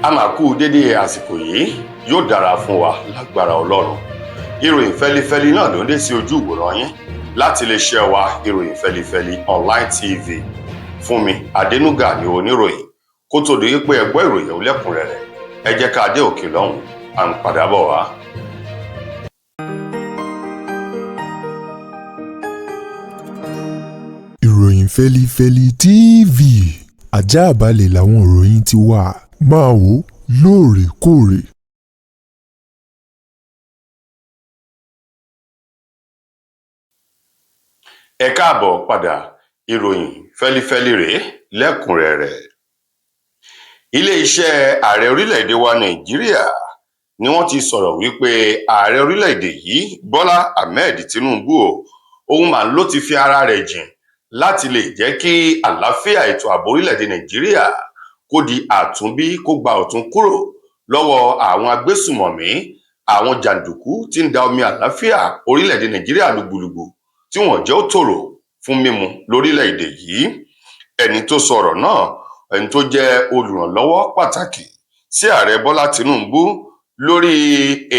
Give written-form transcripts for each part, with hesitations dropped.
A máa kú dédé àsìkò yìí, yóò dára fún wa lágbára Ọlọ́run. Ìròyìn fẹ́lifẹ́li náà ló ń dé sí ojú ìwòran yín láti iléeṣẹ́ wa ìròyìn fẹ́lifẹ́li online TV. Fúnmi Adénúgà ni oníròyìn. Kó tó di pé ẹ gbọ́ ìròyìn lẹ́kùnrẹ́rẹ́, ẹ jẹ́ ká dé òkè lọ́hùn, à ń padà bọ̀ wá. Ìròyìn fẹ́lifẹ́li TV, àjààbálẹ̀ làwọn ìròyìn ti wà, máa wò lóòrèkóòrè. Ẹ káàbọ̀ padà, ìròyìn fẹ́lifẹ́li rèé lẹ́kùnrẹ́rẹ́. Ilé-iṣẹ́ ààrẹ orílẹ̀-èdè wa Nàìjíríà ni wọ́n ti sọ̀rọ̀ wípé ààrẹ orílẹ̀-èdè yìí Bọ́lá Ahmed Tinubu òun mà ló ti fi ara rẹ̀ jìn láti lè jẹ́ kí àlàáfíà ètò ààbò orílẹ̀-èdè Nàìjíríà kó di àtúnbí kó gba ọ̀tún kúrò lọ́wọ́ àwọn agbésùmọ̀mí, àwọn jàǹdùkú tí ń da omi àlàáfíà orílẹ̀-èdè Nàìjíríà lùgbùlùgbù tí wọ́n jẹ́ ó tòrò fún mímu lórílẹ̀-èdè yìí. Ẹni tó sọ̀rọ̀ náà, ẹni tó jẹ́ olùrànlọ́wọ́ pàtàkì sí ààrẹ Bọ́lá Tinubu lórí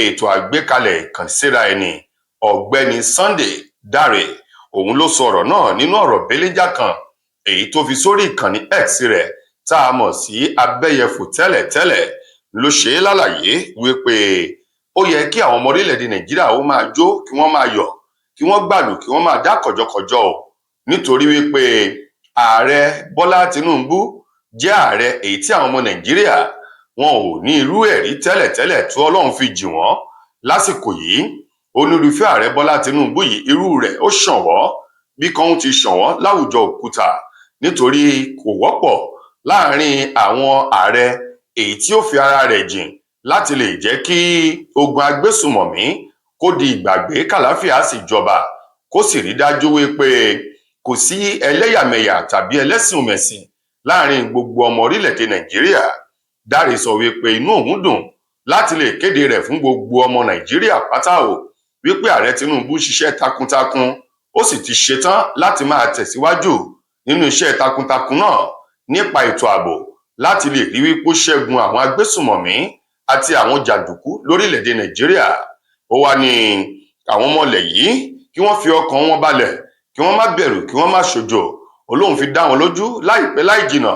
ètò àgbékalẹ̀ ìkànsíra ẹni, ọ̀gbẹ́ni Sunday Dare, òun ló sọ̀rọ̀ náà nínú ọ̀rọ̀ belenja kan èyí tó fi sórí ìkànnì X rẹ̀ tá a mọ̀ sí abẹ́yẹfò tẹ́lẹ̀tẹ́lẹ̀, ló ṣe é lálàyé wípé ó yẹ kí àwọn ọmọ orílẹ̀-èdè Nàìjíríà ó máa jó, kí wọ́n máa yọ̀, kí wọ́n gbàlù, kí wọ́n máa dá kọ̀jọ̀kọ̀jọ̀ o, nítorí wípé ààrẹ Bọ́lá Tinubu jẹ́ ààrẹ èyí tí àwọn ọmọ Nàìjíríà wọn ò ní irú ẹ̀rí tẹ́lẹ̀tẹ́lẹ̀ tí Ọlọ́run fi jì wọ́n lásìkò yìí. Olùfẹ́ ààrẹ Bọ́lá Tinubu yìí, irú rẹ̀ ó ṣọ̀wọ́ bí kan ti ṣọ̀wọ́ láwùjọ òkúta, nítorí kò wọ́pọ̀ láàrin àwọn ààrẹ èyí tí ó fi ara rẹ̀ jìn láti lè jẹ́ kí ogun agbésùmọ̀mí kó di ìgbàgbé, kàláfíà sì jọba, kó sì rí dájú wípé kò sí ẹlẹ́yàmẹ̀yà tàbí ẹlẹ́sìnmẹ̀sìn láàrin gbogbo ọmọ orílẹ̀-èdè Nàìjíríà. Dáre sọ wípé inú òun dùn láti lè kéde rẹ̀ fún gbogbo ọmọ Nàìjíríà pátá o, wípé ààrẹ Tinubu ṣiṣẹ́ takuntakun, ó sì ti ṣetán láti máa tẹ̀síwájú nínú iṣẹ́ takuntakun náà nípa ètò ààbò láti lè rí wípé ó ṣẹ́gun àwọn agbésùmọ̀mí àti àwọn jàǹdùkú lórílẹ̀-èdè Nàìjíríà. Ó wá ní àwọn ọmọ ilẹ̀ yìí kí wọ́n fi ọkàn wọn balẹ̀, kí wọ́n má bẹ̀rù, kí wọ́n má ṣòjò. Olóhùn fi dá wọn lójú láìpẹ́ láì jìnnà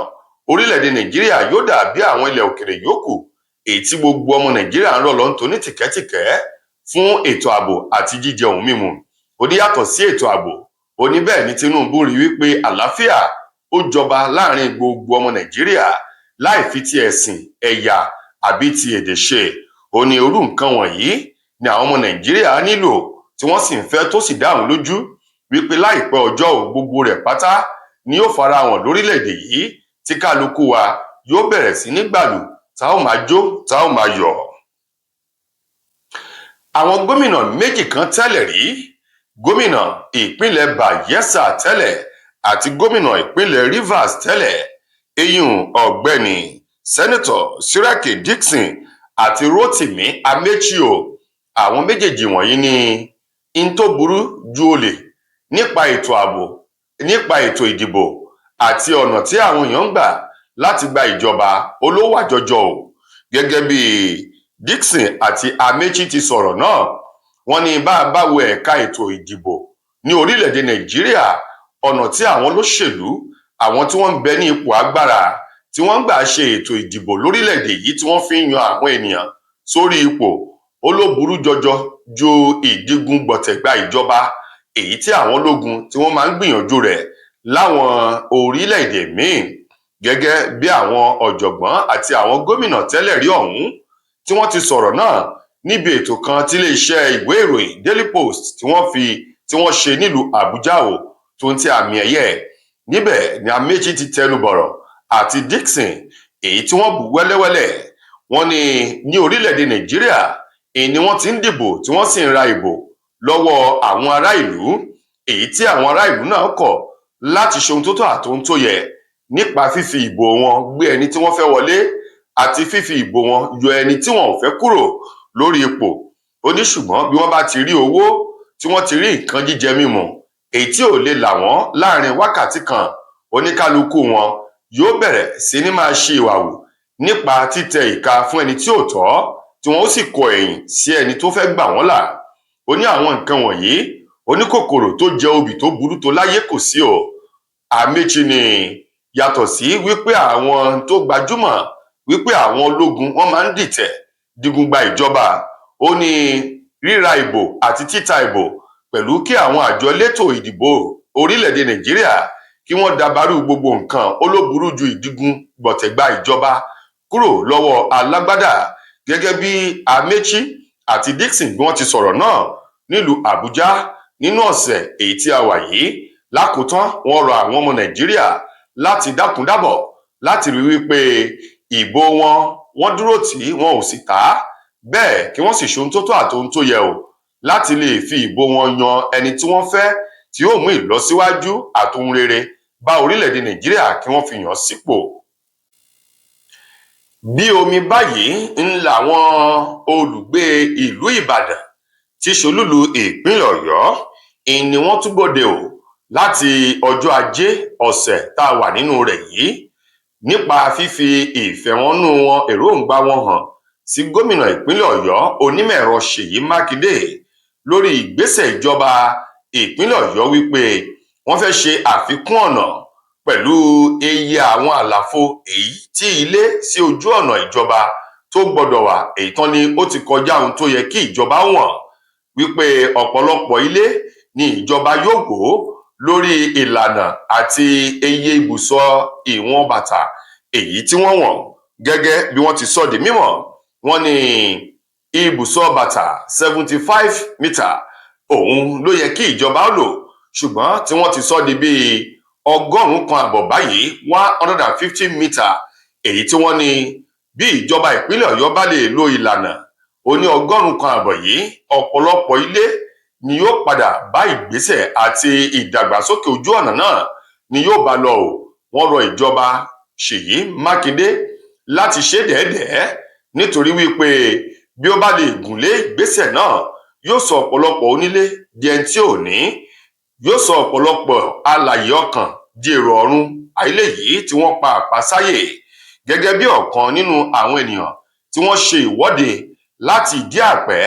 orílẹ̀-èdè Nàìjíríà yóò dàbí àwọn ilẹ̀ òkèrè yòókù èyí tí gbogbo ọmọ Nàìjíríà ń rọ̀ lọ nítorí tìkẹ́tìkẹ́ fún ètò ààbò àti jíjẹ ohun mímu. Ó ní yàtọ̀ sí ètò ààbò, ó ní bẹ́ẹ̀ ni Tinubu rí wípé àlàáfíà ó jọba láàrin gbogbo ọmọ Nàìjíríà láì fi ti ẹ̀sìn, ẹ̀yà àbí ti èdè ṣe. Ó ní irú nǹkan wọ̀nyí ni àwọn ọmọ Nàìjíríà nílò tí wọ́n sì ń fẹ́, tó sì dá àwọn lójú wípé láìpẹ́ ọjọ́ gbogbo rẹ̀ pátá ni yóò fara hàn lórílẹ̀-èdè yìí tí kálukú wa yóò bẹ̀rẹ̀ sí ní gbàlù, tá ó máa jó, tá ó máa yọ̀. Àwọn gómìnà méjì kan tẹ́lẹ̀ rí, gómìnà ìpínlẹ̀ Bayelsa tẹ́lẹ̀ àti gómìnà ìpínlẹ̀ Rivers tẹ́lẹ̀, eyín ọ̀gbẹ́ni sẹ́nẹ́tọ̀ Siraki Dixon àti Rotimi Amechi, àwọn méjèèjì wọ̀nyí ní in tó burú ju olè nípa ètò ààbò, nípa ètò ìdìbò àti ọ̀nà tí àwọn èèyàn ń gbà láti gba ìjọba olówó àjọjọ o. Gẹ́gẹ́ bí Dixon àti Amechi ti sọ̀rọ̀ náà, wọ́n ní bá a bá wo ẹ̀ka ètò ìdìbò ní orílẹ̀-èdè Nàìjíríà, ọ̀nà tí àwọn olóṣèlú, àwọn tí wọ́n ń bẹ ní ipò agbára, tí wọ́n ń gbà ṣe ètò ìdìbò lórílẹ̀-èdè yìí tí wọ́n fi ń yan àwọn ènìyàn sórí ipò olóburú jọjọ ju ìdígun gbọ̀tẹ̀gbà ìjọba èyí tí àwọn ológun tí wọ́n máa ń gbìyànjú rẹ̀ láwọn orílẹ̀-èdè míì. Gẹ́gẹ́ bí àwọn ọ̀jọ̀gbọ́n àti àwọn gómìnà tẹ́lẹ̀ rí ọ̀hún tí wọ́n ti sọ̀rọ̀ náà níbi ètò kan tí iléeṣẹ́ ìwé ìròyìn Daily Post tí wọ́n ṣe nílùú Àbújá o, tó ń tí àmì ẹ̀yẹ. Níbẹ̀ ni Amechi ti tẹnu bọ̀rọ̀ àti Dixon èyí tí wọ́n bù wẹ́lẹ́wẹ́lẹ́. Wọ́n ní orílẹ̀-èdè Nàìjíríà èyí ni wọ́n ti ń dìbò tí wọ́n sì ń ra ìbò lọ́wọ́ àwọn ará ìlú, èyí tí àwọn ará ìlú náà kọ̀ láti ṣe ohun tó tọ́ àti ohun tó yẹ nípa fífi ìbò wọn gbé ẹni tí wọ́n fẹ́ wọlé àti fífi ìbò wọn yọ ẹni tí wọn ò fẹ́ kúrò lórí ipò. Ó ní ṣùgbọ́n bí wọ́n bá ti rí owó, tí wọ́n ti rí nǹkan jíjẹ mímu èyí tí ò lè là wọ́n láàrin wákàtí kan, oníkálukú wọn yóò bẹ̀rẹ̀ sí ní máa ṣe ìwà wù nípa títẹ ìka fún ẹni tí ò tọ́ tí wọ́n ó sì kọ ẹ̀yìn sí ẹni tó fẹ́ gbà wọ́n là. Ó ní àwọn nǹkan wọ̀nyí oníkòkòrò tó jẹ obì tó burú tó láyé kò sí o. Amaechi ni yàtọ̀ sí wípé àwọn tó gbajúmọ̀ wípé àwọn ológun wọ́n máa ń dìtẹ̀ digun gba ìjọba. Ó ní ríra ìbò àti títa ìbò pẹ̀lú kí àwọn àjọ elétò ìdìbò orílẹ̀-èdè Nàìjíríà kí wọ́n dabarú gbogbo nǹkan ó ló burú ju ìdigun gbọ̀tẹ̀gba ìjọba kúrò lọ́wọ́ alágbádá. Gẹ́gẹ́ bí Amaechi àti Dixon bí wọ́n ti sọ̀rọ̀ náà nílùú Àbújá nínú ọ̀sẹ̀ èyí tí a wà yìí. Lákòótán wọ́n rọ àwọn ọmọ Nàìjíríà láti dákúndábọ̀ láti rí wípé ìbò wọ́n dúró tì wọn ò sì tà á, bẹ́ẹ̀ kí wọ́n sì ṣohun tó tọ́ àti ohun tó yẹ o láti lè fi ìbò wọn yan ẹni tí wọ́n fẹ́ tí yóò mú ìlọsíwájú àtohun rere bá orílẹ̀-èdè Nàìjíríà kí wọ́n fi yàn sípò. Bí omi báyìí ń làwọn olùgbé ìlú Ìbàdàn tí ṣolúlu ìpínlẹ̀ Ọ̀yọ́ ni wọ́n túbọ̀ dé o láti ọjọ́ Ajé ọ̀sẹ̀ tá a wà nínú rẹ̀ yìí nípa fífi ìfẹ̀hónú wọn èròǹgbà wọn hàn sí gómìnà ìpínlẹ̀ Ọ̀yọ́ onímọ̀-ẹ̀rọ Ṣèyí Mákindé lórí ìgbésẹ̀ ìjọba ìpínlẹ̀ Ọ̀yọ́ wípé wọ́n fẹ́ ṣe àfikún ọ̀nà pẹ̀lú iye àwọn àlàfo èyí tí ilé sí ojú ọ̀nà ìjọba tó gbọdọ̀ wà èyí tán ni ó ti kọjá ohun tó yẹ kí ìjọba wọ̀n, wípé ọ̀pọ̀lọpọ̀ ilé ni ìjọba yóò gbó lórí ìlànà àti iye ibùsọ̀ ìwọ̀n bàtà èyí tí wọ́n wọ̀n. Gẹ́gẹ́ bí wọ́n ti sọ di mímọ̀, wọ́n ní ibùsọ̀ bàtà 75 mítà òun ló yẹ kí ìjọba lò, ṣùgbọ́n tí wọ́n ti sọ di bíi 150 báyìí 150 mítà, èyí tí wọ́n ní bí ìjọba ìpínlẹ̀ Ọ̀yọ́ bá lè lo ìlànà oní 150 yìí, ọ̀pọ̀lọpọ̀ ilé ni yóò padà bá ìgbésẹ̀ àti ìdàgbàsókè ojú ọ̀nà náà ni yóò bá lọ o. Wọ́n rọ ìjọba Ṣèyí Mákindé láti ṣe dẹ́ẹ́dẹ́ẹ́ nítorí wípé bí ó bá lè gùnlé ìgbésẹ̀ náà yóò sọ ọ̀pọ̀lọpọ̀ onílé di ẹni tí ò ní, yóò sọ ọ̀pọ̀lọpọ̀ alààyè ọkàn di èrò ọ̀run ayé yìí tí wọ́n pa àpasáyè. Gẹ́gẹ́ bí ọ̀kan nínú àwọn ènìyàn tí wọ́n ṣe ìwọ́de láti Ìdí Àpẹ́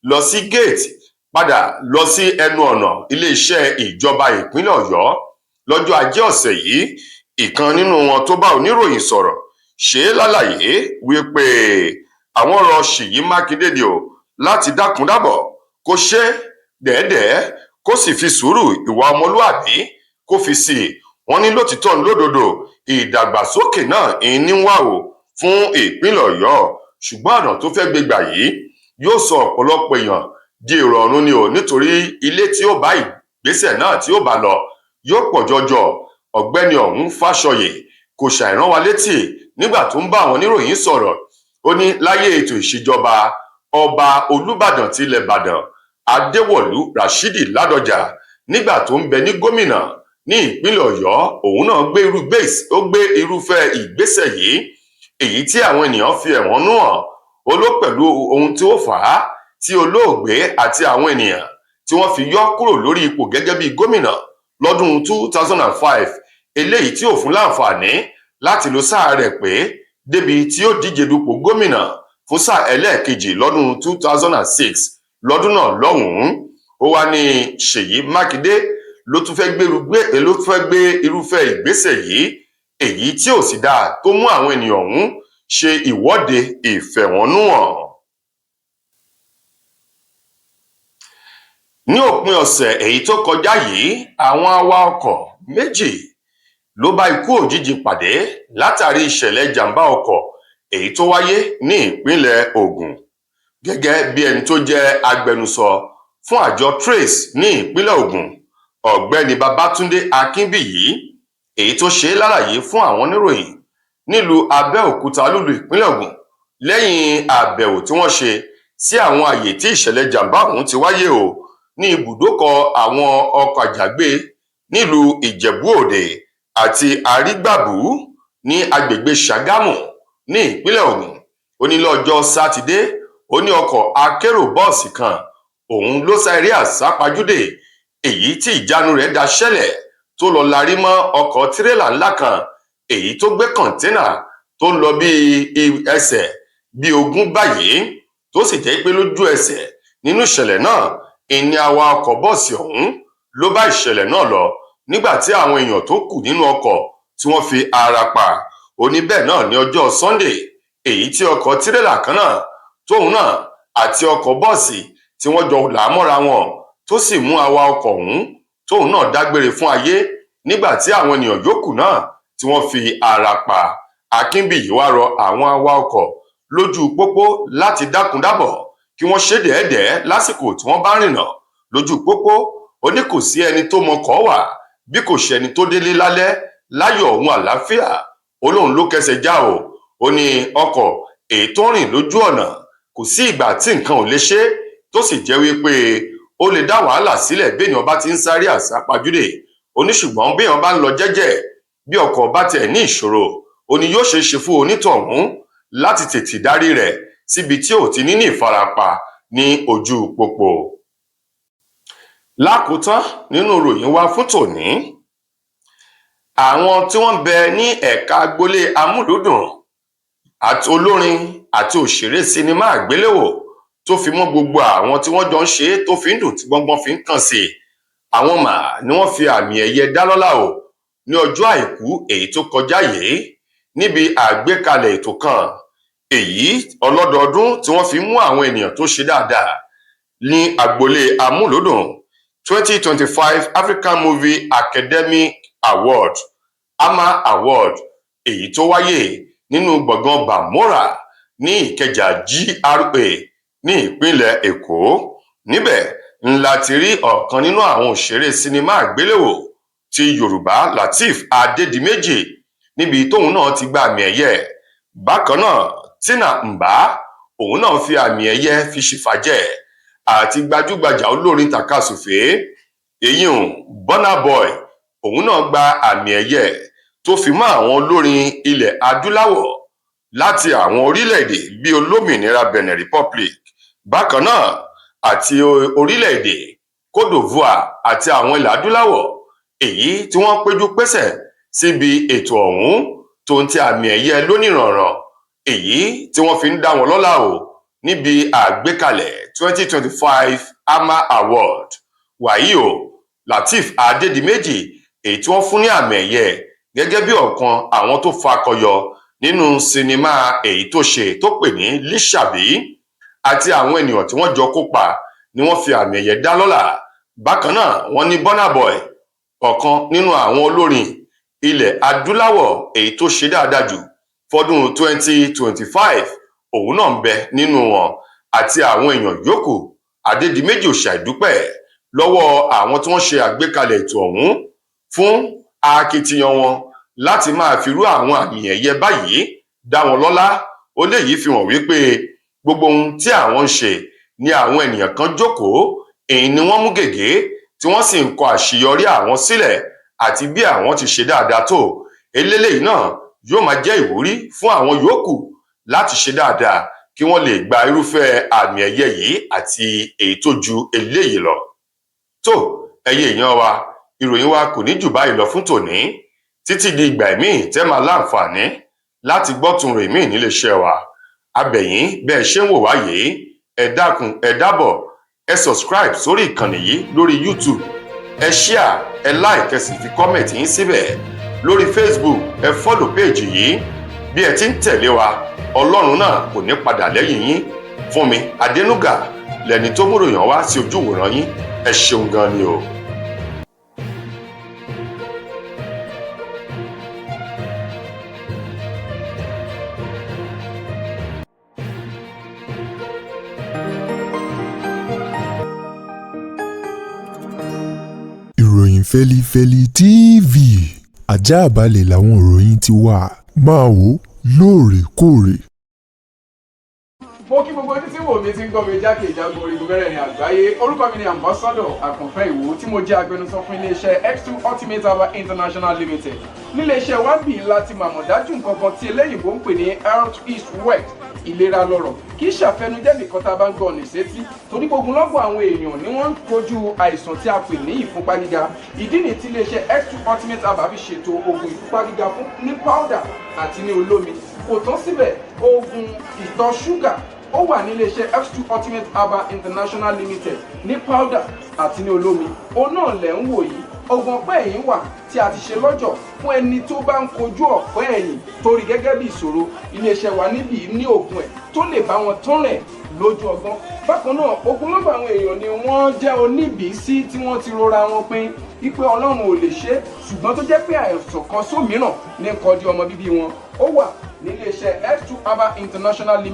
lọ sí gate padà lọ sí ẹnu ọ̀nà iléeṣẹ́ ìjọba ìpínlẹ̀ Ọ̀yọ́ lọ́jọ́ Ajé ọ̀sẹ̀ yìí, ìkan nínú wọn tó bá oníròyìn sọ̀rọ̀ ṣe lálàyé wípé àwọn rọ Ṣèyí Mákindé ni o láti dákúndábọ̀ kó ṣe dẹ́ẹ́dẹ́ẹ́ kó sì fi sùúrù ìwà ọmọlúàbí kó fi sí i. Wọ́n ní lótìtọ́ lódodo ìdàgbàsókè náà ní wà o fún ìpínlẹ̀ Ọ̀yọ́, ṣùgbọ́n ọ̀nà tó fẹ́ gbégbà yìí yóò sọ ọ̀pọ̀lọpọ̀ èèyàn di èrò ọ̀run ni o, nítorí ilé tí ó bá ìgbésẹ̀ náà tí ó bá lọ yóò pọ̀ jọjọ. Ọ̀gbẹ́ni ọ̀hún Fáṣọyè kò ṣàìrán wa létí nígbà tó ń bá àwọn oníròyìn sọ̀rọ̀. Ó ní láyé ètò ìṣèjọba ọba Olúbàdàn tilẹ̀ Ìbàdàn Adéwọ̀lú Ràṣídì Ládọjà nígbà tó ń bẹ ní gómìnà ní ìpínlẹ̀ Ọ̀yọ́, òun náà gbé irúfẹ́ ìgbésẹ̀ yìí èyí tí àwọn ènìyàn fi ẹ̀hónú hàn. Ó ló pẹ̀lú ohun tí ó fà á tí olóògbé àti àwọn ènìyàn tí wọ́n fi yọ kúrò lórí ipò gẹ́gẹ́ bí gómìnà lọ́dún 2005, eléyìí tí ò fún láǹfààní láti lo sáà rẹ̀ pé débi tí ó díje dupò gómìnà fún sáà ẹlẹ́ẹ̀kejì lọ́dún 2006 lọ́dún náà lọ́hùn-ún. Ó wá ní Ṣèyí Mákindé ló tún fẹ́ gbé irúfẹ́ ìgbésẹ̀ yìí èyí tí ò sì dáa tó mú àwọn ènìyàn ọ̀hún ṣe ìwọ́de ìfẹ̀hónúhàn. Ní òpin ọ̀sẹ̀ èyí tó kọjá yìí, àwọn awakọ̀ méjì ló bá ikú òjijì pàdé látàrí ìṣẹ̀lẹ̀ ìjàmbá ọkọ̀ èyí tó wáyé ní ìpínlẹ̀ Ògùn. Gẹ́gẹ́ bí ẹni tó jẹ́ agbẹnusọ fún àjọ Trace ní ìpínlẹ̀ Ògùn, Ọ̀gbẹ́ni Babátúndé Akínbíyì, èyí tó ṣe lálàyé fún àwọn oníròyìn nílùú Abẹ́òkúta lúlú ìpínlẹ̀ Ògùn lẹ́yìn àbẹ̀wò tí wọ́n ṣe sí àwọn àyè tí ìṣẹ̀lẹ̀ ìjàmbá ọ̀hún ti wáyé o ní ibùdókọ̀ àwọn ọkọ̀ àjàgbé nílùú Ìjẹ̀bú Òde àti Àrígbàbú ní agbègbè Ṣàgámù ní ìpínlẹ̀ Ògùn. Ó ní lọ́jọ́ Sátidé, ó ní ọkọ̀ akérò bọ́ọ̀sì kan òun ló sá eré àsápajúdé èyí tí ìjánu rẹ̀ daṣẹ́lẹ̀ tó lọ larí mọ́ ọkọ̀ tirẹ́là ńlá kan èyí tó gbé kọ̀ńténà tó ń lọ bí ẹsẹ̀ bí 20 báyìí tó sì jẹ́ pé lójú ẹsẹ̀ nínú ìṣẹ̀lẹ̀ náà ìní awakọ̀ bọ́ọ̀sì ọ̀hún ló bá ìṣẹ̀lẹ̀ náà lọ nígbà tí àwọn èèyàn tó kù nínú ọkọ̀ tí wọ́n fi ara pa. Ó ní bẹ́ẹ̀ náà ní ọjọ́ Sunday èyí tí ọkọ̀ tirẹ́là kan náà tóun náà àti ọkọ̀ bọ́ọ̀sì tí wọ́n jọ là mọ́ra wọn tó sì mú awakọ̀ ọ̀hún tóun náà dágbére fún ayé nígbà tí àwọn ènìyàn yòókù náà tí wọ́n fi ara pa. Akínbíyì wá rọ àwọn awakọ̀ lójú pópó láti dákundábọ̀ kí wọ́n ṣe dẹ̀ẹ́dẹ̀ẹ́ lásìkò tí wọ́n bá rìnnà lójú pópó. Ó ní kò sí ẹni tó mọkọ̀ wà bí kò ṣe ẹni tó délé lálẹ́ láyọ̀ òun àlàáfíà. Ó lóun ló kẹsẹ̀ já o. Ó ní ọkọ̀ èyí tó rìn lójú ọ̀nà kò sí ìgbà tí nǹkan ò lè ṣe tó sì jẹ́ wípé ó lè dá wàhálà sílẹ̀ béèyàn bá ti ń sáré àsápajúdé. Ó ní ṣùgbọ́n béèyàn bá ń lọ jẹ́jẹ́ bí ọkọ̀ bá tiẹ̀ ní ìṣòro ó ní yóò ṣeé ṣe fún onítọ̀hún láti tètè dárí rẹ̀ síbi tí ò ti ní ìfarapa ní ojú pópó. Lákòótán nínú ìròyìn wa fún tòní, àwọn tí wọ́n bẹ ní ẹ̀ka agboolé amúlùúdùn àti olórin àti òṣèré sinimá àgbéléwò tó fi mọ́ gbogbo àwọn tí wọ́n jọ ń ṣe tó fi ń dùn tí gbọ́ngbọ́n fi ń kàn sí àwọn mà ni wọ́n fi àmì ẹ̀yẹ dá lọ́lá o ní ọjọ́ àìkú èyí tó kọjá yìí níbi àgbékalẹ̀ ètò kan èyí ọlọ́dọọdún tí wọ́n fi mú àwọn ènìyàn tó ṣe dáadáa ní agboolé amúlùúdùn 2025 African Movie Academy Award AMA Award èyí tó wáyé nínú gbọ̀ngàn Bamora ní Ìkẹjà GRA ní ìpínlẹ̀ Èkó. Níbẹ̀ ńlá ti rí ọ̀kan nínú àwọn òṣèré sinimá àgbéléwò ti Yorùbá Lateef Adédìméjì níbi tóun náà ti gba àmì ẹ̀yẹ. Bákan náà Tina Mba òun náà fi àmì ẹ̀yẹ fi ṣìfàjẹ́ àti gbajúgbajà olórin tàkasùfé èyíùn Burna Boy òun náà gba àmì ẹ̀yẹ tó fi mọ́ àwọn olórin ilẹ̀ adúláwọ̀ láti àwọn orílẹ̀-èdè bíi olómìnira Benin Republic, bákan náà àti orílẹ̀-èdè Côte d'Ivoire àti àwọn ilẹ̀ adúláwọ̀ èyí tí wọ́n péjú pésẹ̀ síbi ètò ọ̀hún tó ń ti àmì ẹ̀yẹ lónìrànràn èyí tí wọ́n fi ń dá wọn lọ́lá o níbi àgbékalẹ̀ 2025 AMA Award. Wàyí o Lateef Adédìméjì èyí tí wọ́n fún ní àmì ẹ̀yẹ gẹ́gẹ́ bí ọ̀kan àwọn tó fakọyọ nínú sinimá èyí tó ṣe tó pè ní Lísàbí àti àwọn ènìyàn tí wọ́n jọ kópa ni wọ́n fi àmì ẹ̀yẹ dá lọ́lá. Bákan náà wọ́n ní Burna Boy ọ̀kan nínú àwọn olórin ilẹ̀ adúláwọ̀ èyí tó ṣe dáadáa jù fọdún 2025 òun náà ń bẹ nínú wọn àti àwọn èèyàn yòókù. Adédìméjì ò ṣàìdúpẹ́ lọ́wọ́ àwọn tí wọ́n ṣe àgbékalẹ̀ ètò ọ̀hún fún akitiyan wọn láti máa firú àwọn àmì ẹ̀yẹ báyìí dá wọn lọ́lá. Ó léyìí fi hàn wípé gbogbo ohun tí àwọn ń ṣe ni àwọn ènìyàn kan jókòó èyí ni wọ́n mú gègé tí wọ́n sì ń kọ àṣeyọrí àwọn sílẹ̀ àti bí àwọn ti ṣe dáadáa tó. Eléyìí náà yóò máa jẹ́ ìwúrí fún àwọn yòókù láti ṣe dáadáa kí wọ́n lè gba irúfẹ́ àmì ẹ̀yẹ yìí àti èyí tó ju eléyìí lọ. Tó ẹyẹ èèyàn wa, ìròyìn wa kò ní jù báyìí lọ fún tòní. Títí di ìgbà míì tẹ́ máa láǹfààní láti gbọ́ tún ròyìn míì níléeṣẹ́ wa. A bẹ̀ yín bẹ́ẹ̀ ṣe ń wò wá yìí, ẹ dákun ẹ dábọ̀ ẹ subscribe sórí ìkànnì yìí lórí YouTube, ẹ share ẹ like ẹ sì fi comment yín síbẹ̀. Lórí Facebook ẹ follow page yìí. Bí ẹ ti ń tẹ̀lé wa, Ọlọ́run náà kò ní padà lẹ́yìn yín. Fúnmi Adénúgà lẹni tó múròyìn wá sí ojú ìwòran yín. Ẹ ṣeun gan ni o. Ìròyìn Fẹ́lifẹ́li TV àjààbálẹ̀ làwọn ìròyìn ti wà máa wò lóòrèkóòrè. Mo kí gbogbo ojú tí wò mí ti ń gbọ́ mi jákèjádò orígun mẹ́rẹ̀ẹ̀rin àgbáyé. Orúkọ mi ni Ambassador Àkànfẹ́ Ìwò tí mo jẹ́ agbẹnusọ fún iléeṣẹ́ X2 Ultimate Herbal International Limited. Níléeṣẹ́ wa ń bì láti màmọ̀ dájú nǹkan kan tí eléyìnbó ń pè ní Health is Wealth. ìlera lọ́rọ̀ kì í ṣàfẹnujẹ́ nìkan tá a bá ń gbọ́ ní sétí torí gbogbo lọ́gbọ̀ àwọn èèyàn ni wọ́n ń kojú àìsàn tí a pè ní ìfúnpá gíga. Ìdí nìyí tí iléeṣẹ́ X2 Ultimate Herbal fi ṣètò oògùn ìfúnpá gíga fún ní powder àti ní olómi. Kò tán síbẹ̀, oògùn ìtọ̀ ṣúgà ó wà ní iléeṣẹ́ X2 Ultimate Herbal International Limited ní powder àti ní olómi. Òun náà lẹ̀ ń wò yìí. Oògùn ọ̀pẹ́ ẹ̀yìn wà tí a ti ṣe lọ́jọ̀ fún ẹni tó bá ń kojú ọ̀pẹ́ ẹ̀yìn torí gẹ́gẹ́ bí ìṣòro. Iléeṣẹ́ wa níbí ní oògùn ẹ̀ tó lè bá wọn tán rẹ̀ lójú ọgbọ́n. Bákan náà, ogunlọ́gọ̀ àwọn èèyàn ni wọ́n jẹ́ oníbìísí tí wọ́n ti rora wọn pín wípé Ọlọ́run ò lè ṣe, ṣùgbọ́n tó jẹ́ pé àìsàn kan sómìíràn ní kọjú ọmọ bíbí wọn. Ó wà ní iléeṣẹ́ X2 Herbal International Limited.